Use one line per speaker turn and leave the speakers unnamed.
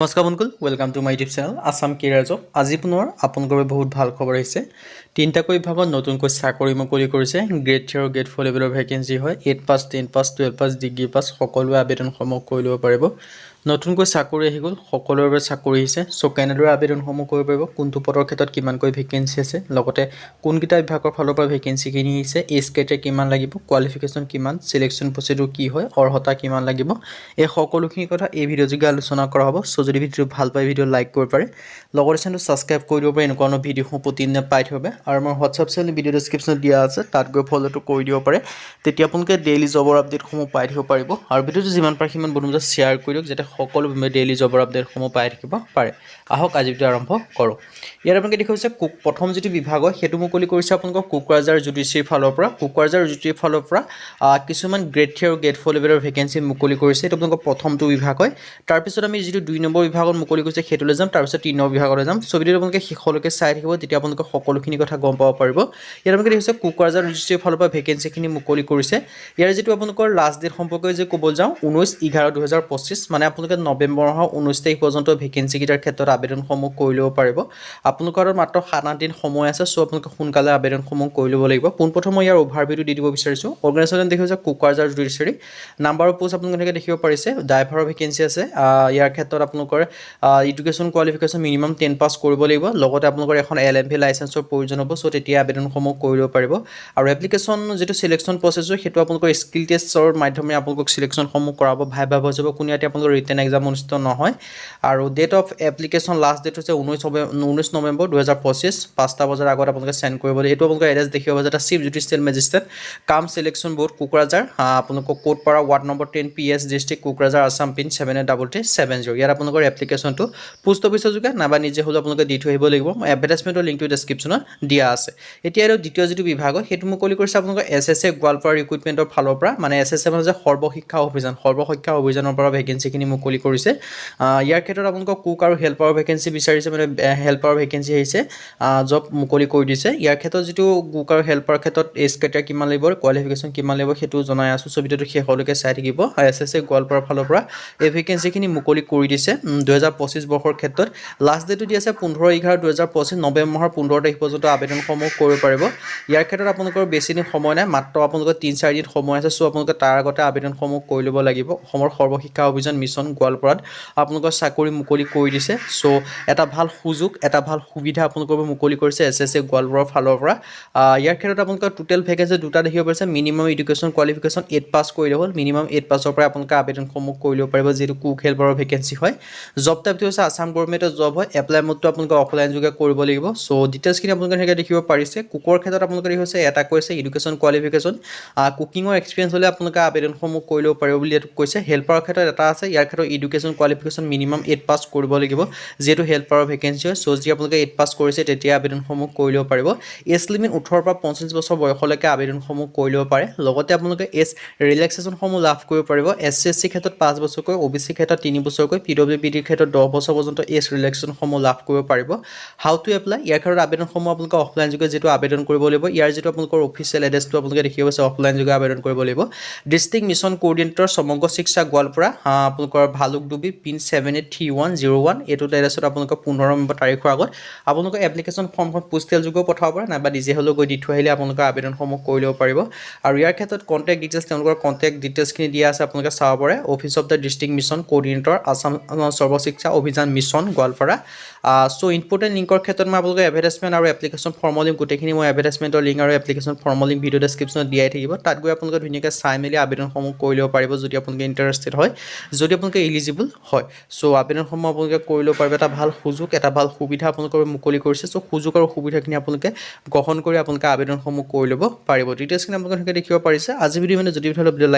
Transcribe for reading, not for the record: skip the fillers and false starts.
নমস্কাৰ বন্ধুসকল, welcome to my YouTube channel Assam career job. আজি পুনৰ আপোনালোকৰ বাবে বহুত ভাল খবৰ আহিছে। তিনিটাকৈ বিভাগত নতুনকৈ চাকৰি মুকলি কৰিছে। গ্ৰেড 3 আৰু গ্ৰেড 4 লেভেলৰ ভেকেঞ্চি হয়। 8 পাছ, 10 পাছ, 12 পাছ, ডিগ্ৰী পাছ সকলোৱে আবেদনসমূহ কৰি ল'ব পাৰিব। নতুনকৈ চাকৰি আহি গ'ল, সকলোৰে বাবে চাকৰি আহিছে। চ' কেনেদৰে আবেদনসমূহ কৰিব পাৰিব, কোনটো পদৰ ক্ষেত্ৰত কিমানকৈ ভেকেঞ্চি আছে, লগতে কোনকেইটা বিভাগৰ ফালৰ পৰা ভেকেঞ্চিখিনি আহিছে, এজ ক্ৰাইটেৰিয়া কিমান লাগিব, কোৱালিফিকেশ্যন কিমান, চিলেকশ্যন প্ৰচিডিউৰ কি হয়, অৰ্হতা কিমান লাগিব, এই সকলোখিনি কথা এই ভিডিঅ'যোগে আলোচনা কৰা হ'ব। চ' যদি ভিডিঅ'টো ভাল পায় ভিডিঅ' লাইক কৰিব পাৰে, লগতে চেনেলটো ছাবস্ক্ৰাইব কৰি দিব পাৰে এনেকুৱা ধৰণৰ ভিডিঅ'সমূহ প্ৰতিদিনে পাই থাকিব। আৰু আমাৰ হোৱাটছআপ চেনেল ভিডিঅ' ডেছক্ৰিপশ্যনত দিয়া আছে, তাত গৈ ফ'ল'টো কৰি দিব পাৰে। তেতিয়া আপোনালোকে ডেইলি জবৰ আপডেটসমূহ পাই থাকিব পাৰিব। আৰু ভিডিঅ'টো যিমান পাৰে সিমান বন্ধুৰ মাজত শ্বেয়াৰ কৰি দিয়ক, যাতে সকলো ডেইলি জবৰ আপডেটসমূহ পাই থাকিব পাৰে। আহক আজি ভিডিঅ' আৰম্ভ কৰোঁ। ইয়াত আপোনালোকে দেখুৱাইছে প্ৰথম যিটো বিভাগ হয় সেইটো মুকলি কৰিছে আপোনালোকৰ কোকৰাঝাৰ জুডিচিয়াৰীৰ ফালৰ পৰা। কোকৰাঝাৰ জুডিচিয়াৰীৰ ফালৰ পৰা কিছুমান গ্ৰেড 3 আৰু গ্ৰেড 4 লেভেলৰ ভেকেঞ্চি মুকলি কৰিছে। এইটো আপোনালোকৰ প্ৰথমটো বিভাগ হয়। তাৰপিছত আমি যিটো 2 নম্বৰ বিভাগত মুকলি কৰিছে সেইটোলৈ যাম, তাৰপিছত 3 নম্বৰ বিভাগলৈ যাম। চ' ভিডিঅ'টো আপোনালোকে শেষলৈকে চাই থাকিব, তেতিয়া আপোনালোকে সকলোখিনি কথা গম পাব পাৰিব। ইয়াত আপোনালোকে দেখিছে কোকৰাঝাৰ জুডিচিয়াৰীৰ ফালৰ পৰা ভেকেঞ্চিখিনি মুকলি কৰিছে। ইয়াৰ যিটো আপোনালোকৰ লাষ্ট ডেট সম্পৰ্কে যে ক'ব যাওঁ 19/11/2025, মানে আপোনালোকে নৱেম্বৰ মাহৰ 19 তাৰিখ পৰ্যন্ত ভেকেঞ্চিকেইটাৰ ক্ষেত্ৰত আবেদনসমূহ কৰি ল'ব পাৰিব। আপোনালোকৰ মাত্ৰ 7-8 দিন সময় আছে। চ' আপোনালোকে সোনকালে আবেদনসমূহ কৰি ল'ব লাগিব। পোনপ্ৰথমে মই ইয়াৰ অভাৰভিউটো দি দিব বিচাৰিছোঁ। অৰ্গেনাইজেশ্যন দেখিছে Kokrajhar judiciary. Number of post আপোনালোকে এনেকৈ দেখিব পাৰিছে। ড্ৰাইভাৰৰ ভেকেঞ্চি আছে। ইয়াৰ ক্ষেত্ৰত আপোনালোকৰ এডুকেশ্যন কোৱালিফিকেশ্যন মিনিমাম 10 পাছ কৰিব লাগিব। লগতে আপোনালোকৰ এখন LMV লাইচেঞ্চৰ প্ৰয়োজন হ'ব। চ' তেতিয়া আবেদনসমূহ কৰি ল'ব পাৰিব। আৰু এপ্লিকেশ্যন যিটো চিলেকশ্যন প্ৰচেছৰ সেইটো আপোনালোকৰ স্কিল টেষ্টৰ মাধ্যমে আপোনালোকক চিলেকশ্যনসমূহ কৰাব, ভাইভা হৈ যাব। কোনো ইয়াতে আপোনালোকৰ ৰিটেন এক্সাম অনুষ্ঠিত নহয়। আৰু date of application last date হৈছে 19 নৱেম্বৰ 2025, 5টা বজাৰ আগত আপোনালোকে চেণ্ড কৰিব লাগিব। এইটো আপোনালোকৰ এড্ৰেছ দেখিব পাব যে chief judicial magistrate cum selection board Kokrajhar, আপোনালোকৰ Kotpara ward number 10 PS district Kokrajhar Assam pin 783370। ইয়াত আপোনালোকৰ এপ্লিকেশ্যনটো পোষ্ট অফিচৰ যোগে নাইবা নিজে হ'লেও আপোনালোকে দি থৈ আহিব লাগিব। এডভাৰটাইজমেণ্টৰ লিংকটো ডেছক্ৰিপশ্যনত দিয়া আছে। এতিয়া আৰু দ্বিতীয় যিটো বিভাগ হয় সেইটো মুকলি কৰিছে আপোনালোকৰ SSA গোৱালপাৰা ৰিক্ৰুইটমেণ্টৰ ফালৰ পৰা, মানে SSA মানে যে সৰ্বশিক্ষা অভিযানৰ পৰা ভেকেঞ্চিখিনি মুকলি কৰিছে। ইয়াৰ ক্ষেত্ৰত আপোনালোকক কুক আৰু হেল্পাৰৰ ভেকেঞ্চি বিচাৰিছে, মানে হেল্পাৰৰ ভেকেঞ্চি আহিছে, জব মুকলি কৰি দিছে। ইয়াৰ ক্ষেত্ৰত যিটো কুক আৰু হেল্পাৰৰ ক্ষেত্ৰত এজ ক্ৰাইটেৰিয়া কিমান লাগিব, কোৱালিফিকেশ্যন কিমান লাগিব সেইটো জনাই আছোঁ। চ' ভিডিঅ'টো শেষলৈকে চাই থাকিব। SSA গোৱালপাৰাৰ ফালৰ পৰা এই ভেকেঞ্চিখিনি মুকলি কৰি দিছে 2025 বৰ্ষৰ ক্ষেত্ৰত। লাষ্ট ডেটটো দি আছে 15/11/2025, নৱেম্বৰ মাহৰ 15 তাৰিখ পৰ্যন্ত আবেদনসমূহ কৰিব পাৰিব। ইয়াৰ ক্ষেত্ৰত আপোনালোকৰ বেছি দিন সময় নাই, মাত্ৰ আপোনালোকৰ 3-4 দিন সময় আছে। চ' আপোনালোকে তাৰ আগতে আবেদনসমূহ কৰি ল'ব লাগিব। অসমৰ সৰ্বশিক্ষা অভিযান মিছন গোৱালপাৰাত আপোনালোকৰ চাকৰি মুকলি কৰি দিছে। চ' এটা ভাল সুযোগ, এটা ভাল সুবিধা আপোনালোকৰ মুকলি কৰিছে SSA গোৱালপাৰাৰ ফালৰ পৰা। ইয়াৰ ক্ষেত্ৰত আপোনালোকৰ টোটেল ভেকেঞ্চি দুটা দেখিব পাৰিছে। মিনিমাম এডুকেশ্যন কোৱালিফিকেশ্যন 8 পাছ কৰিলে হ'ল। মিনিমাম 8 পাছৰ পৰা আপোনালোকে আবেদনসমূহ কৰি ল'ব পাৰিব, যিহেতু কুক হেল্পাৰৰ ভেকেঞ্চি হয়। জব টাইপটো হৈছে আছাম গভৰ্ণমেণ্টৰ জব হয়। এপ্লাই মোডটো আপোনালোকে অফলাইন যোগে কৰিব লাগিব। চ' ডিটেইলছখিনি আপোনালোকে এনেকৈ দেখিব পাৰিছে। কুকৰ ক্ষেত্ৰত আপোনালোকে দেখিছে এটা কৈছে এডুকেশ্যন কোৱালিফিকেশ্যন, কুকিঙৰ এক্সপিৰিয়েঞ্চ হ'লে আপোনালোকে আবেদনসমূহ কৰি ল'ব পাৰিব বুলি এইটো কৈছে। হেল্পাৰৰ ক্ষেত্ৰত এটা আছে, ইয়াৰ ক্ষেত্ৰত এডুকেশ্যন কোৱালিফিকেশ্যন মিনিমাম 8 পাছ কৰিব লাগিব, যিহেতু হেল্পাৰৰ ভেকেঞ্চি হয়। চ' যদি আপোনালোকে 8 পাছ কৰিছে তেতিয়া আবেদনসমূহ কৰি ল'ব পাৰিব। এজ লিমিট 18 পৰা 45 বছৰ বয়সলৈকে আবেদনসমূহ কৰি ল'ব পাৰে। লগতে আপোনালোকে এজ ৰিলেক্সেশ্যনসমূহ লাভ কৰিব পাৰিব। SC SC ক্ষেত্ৰত 5 বছৰকৈ, OBC ক্ষেত্ৰত 3 বছৰকৈ, PWBDৰ ক্ষেত্ৰত 10 বছৰ পৰ্যন্ত এজ ৰিলেক্সেশ্যনসমূহ লাভ কৰিব পাৰিব। হাউ টু এপ্লাই, ইয়াৰ ক্ষেত্ৰত আবেদনসমূহ আপোনালোকে অফলাইন যোগে যিটো আবেদন কৰিব লাগিব, ইয়াৰ যিটো আপোনালোকৰ অফিচিয়েল এড্ৰেছটো আপোনালোকে দেখিব পাইছে, অফলাইন যোগে আবেদন কৰিব লাগিব। ডিষ্ট্ৰিক্ট মিছন কোঅৰ্ডিনেটৰ সমগ্ৰ শিক্ষা গোৱালপাৰা, আপোনালোকৰ ভালুকডুবি পিন 783101, এইটো এড্ৰেছত আপোনালোকৰ 15 নম্বৰ তাৰিখৰ আগত আপোনালোকৰ এপ্লিকেশ্যন ফৰ্মখন পোষ্টেল যোগেও পঠাব পাৰে, নাইবা নিজে হ'লেও গৈ দি থৈ আহিলে আপোনালোকে আবেদনসমূহ কৰি ল'ব পাৰিব। আৰু ইয়াৰ ক্ষেত্ৰত কণ্টেক্ট ডিটেইলছ, তেওঁলোকৰ কণ্টেক্ট ডিটেইলছখিনি দিয়া আছে, আপোনালোকে চাব পাৰে। Office of the district mission coordinator Assam Sarva Shiksha Abhiyan mission Goalpara. So' important লিংকৰ ক্ষেত্ৰত মই আপোনালোকে এডভাৰটাইজমেণ্ট আৰু এপ্লিকেশ্যন ফৰ্মৰ লিংক গোটেইখিনি মই এডভাৰটাইজমেণ্টৰ লিংক আৰু এপ্লিকেশ্যন ফৰ্মৰ লিংক ভিডিঅ' ডেছক্ৰিপশ্যনত দিয়াই থাকিব। তাত গৈ আপোনালোকে ধুনীয়াকৈ চাই মেলি আবেদনসমূহ কৰি ল'ব পাৰিব, যদি আপোনালোকে ইণ্টাৰেষ্টেড হয়, যদি আপোনালোকে এলিজিবল হয়। চ' আবেদনসমূহ আপোনালোকে কৰি ল'ব পাৰিব। এটা ভাল সুযোগ, এটা ভাল সুবিধা আপোনালোকৰ মুকলি কৰিছে। চ' সুযোগ আৰু সুবিধাখিনি আপোনালোকে গ্ৰহণ কৰি আপোনালোকে আবেদনসমূহ কৰি ল'ব পাৰিব। ডিটেইলছখিনি আপোনালোকে দেখিব পাৰিছে। আজি ভিডিঅ' যদি ভিডিঅ' লাইক